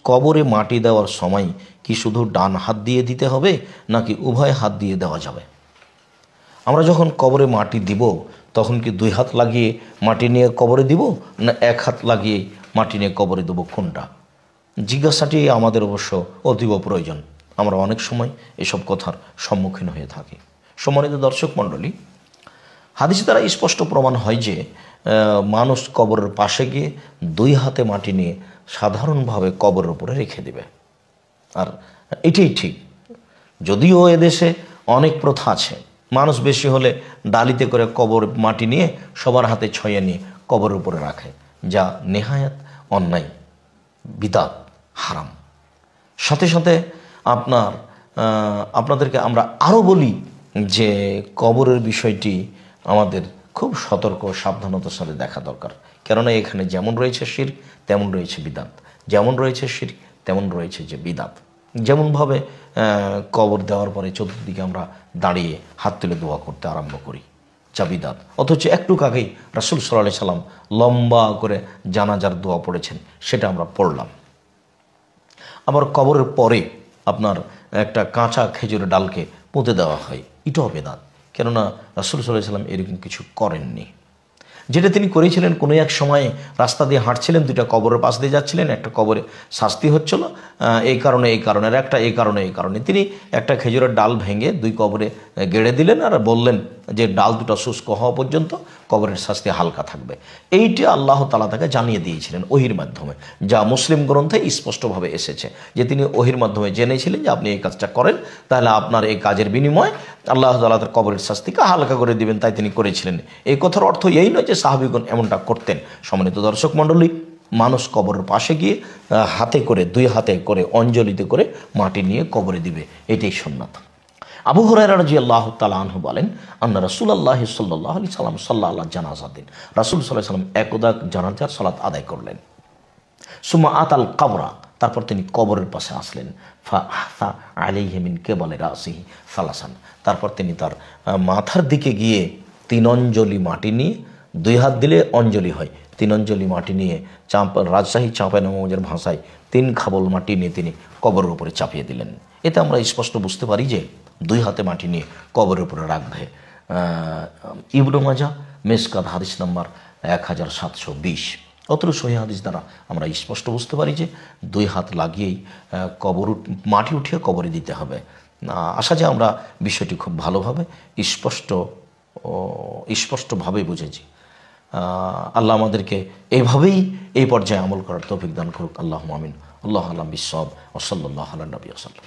কবরে মাটি দেওয়ার সময় কি শুধু ডান হাত দিয়ে দিতে হবে নাকি উভয় হাত দিয়ে দেওয়া যাবে? আমরা যখন কবরে মাটি দিব তখন কি দুই হাত লাগিয়ে মাটি নিয়ে কবরে দিব না এক হাত লাগিয়ে মাটি নিয়ে কবরে দেবো, কোনটা? জিজ্ঞাসাটি আমাদের অবশ্য অতীব প্রয়োজন। আমরা অনেক সময় এসব কথার সম্মুখীন হয়ে থাকি। সম্মানিত দর্শক মণ্ডলী, হাদিস দ্বারা স্পষ্ট প্রমাণ হয় যে মানুষ কবরের পাশে গিয়ে দুই হাতে মাটি নিয়ে সাধারণভাবে কবরের উপরে রেখে দেবে। আর এটাই ঠিক। যদিও এদেশে অনেক প্রথা আছে, মানুষ বেশি হলে ডালিতে করে কবর মাটি নিয়ে সবার হাতে ছয়ে নিয়ে কবরের উপরে রাখে, যা নেহায়াত অন্যায়, বিদআত, হারাম। সাথে সাথে আপনাদেরকে আমরা আরও বলি যে কবরের বিষয়টি আমাদের খুব সতর্ক সাবধানতার সাথে দেখা দরকার। কেননা এখানে যেমন রয়েছে শিরক তেমন রয়েছে বিদআত, যেমন রয়েছে শিরক তেমন রয়েছে যে বিদআত। যেমনভাবে কবর দেওয়ার পরে চতুর্দিকে আমরা দাঁড়িয়ে হাত তুলে দোয়া করতে আরম্ভ করি, যা বিদআত। অথচ একটু আগেই রাসূল সাল্লাল্লাহু আলাইহি সাল্লাম লম্বা করে জানাজার দোয়া পড়েছেন, সেটা আমরা পড়লাম। আবার কবরের পরে আপনার একটা কাঁচা খেজুরের ডালকে পুঁতে দেওয়া হয়, এটাও বেদাত। কেননা রাসূল সাল্লাল্লাহু আলাইহি সাল্লাম এরকম কিছু করেননি। যেটা তিনি করেছিলেন, কোনো এক সময়ে রাস্তা দিয়ে হাঁটছিলেন, দুইটা কবরের পাশ দিয়ে যাচ্ছিলেন, একটা কবরে শাস্তি হচ্ছিল এই কারণে আর একটা এই কারণে তিনি একটা খেজুরের ডাল ভেঙে দুই কবরে গেড়ে দিলেন আর বললেন যে ডাল দুটো শুষ্ক হওয়া পর্যন্ত কবরের শাস্তি হালকা থাকবে। এইটি আল্লাহ তাআলা তাকে জানিয়ে দিয়েছিলেন ওহির মাধ্যমে, যা মুসলিম গ্রন্থে স্পষ্টভাবে এসেছে যে তিনি ওহির মাধ্যমে জেনেছিলেন যে আপনি এই কাজটা করেন, তাহলে আপনার এই কাজের বিনিময়ে আল্লাহ তাআলা তার কবরের শাস্তিকে হালকা করে দিবেন, তাই তিনি করেছিলেন। এই কথার অর্থ এই নয় যে সাহাবীগণ এমনটা করতেন। সম্মানিত দর্শক মণ্ডলী, মানুষ কবরের পাশে গিয়ে হাতে করে দুই হাতে করে অঞ্জলিতে করে মাটি নিয়ে কবরে দিবে, এটাই সুন্নাত। আবু হুরায়রা রাদিয়াল্লাহু তাআলা আনহু বলেন, আন্না রাসূলুল্লাহ সাল্লাল্লাহু আলাইহি সাল্লাম সাল্লাল্লাহু আলা জানাজাতিন, রাসূল সাল্লাল্লাহু আলাইহি সাল্লাম একদা জানাজার সালাত আদায় করলেন। সুম্মা আতাল কবরা, তারপর তিনি কবরের পাশে আসলেন। ফাআসা আলাইহি মিন কিবালি রাসিহি সালাসান, তারপর তিনি তার মাথার দিকে গিয়ে তিন অঞ্জলি মাটি নিয়ে, দুই হাত দিলে অঞ্জলি হয়, তিন অঞ্জলি মাটি নিয়ে রাজশাহী চাঁপাইনবাবগঞ্জের ভাষায় তিন খাবল মাটি নিয়ে তিনি কবরের উপরে চাপিয়ে দিলেন। এতে আমরা স্পষ্ট বুঝতে পারি যে দুই হাতে মাটি নিয়ে কবরের উপরে রাখবে। ইবনে মাজাহ মিশকাত হাদিস নাম্বার 1720। অতএব সহিহ হাদিস দ্বারা আমরা স্পষ্ট বুঝতে পারি যে দুই হাত লাগিয়েই মাটি উঠিয়ে কবরে দিতে হবে। আশা যে আমরা বিষয়টি খুব ভালোভাবে স্পষ্টভাবে বুঝেছি। আল্লাহ আমাদেরকে এইভাবেই এই পর্যায়ে আমল করার তৌফিক দান করুক। আল্লাহুম্মা আমিন। আল্লাহু আ'লাম বিশ-শাওয়াব ওয়া সাল্লাল্লাহু আলা নবী ওয়া সাল্লাম।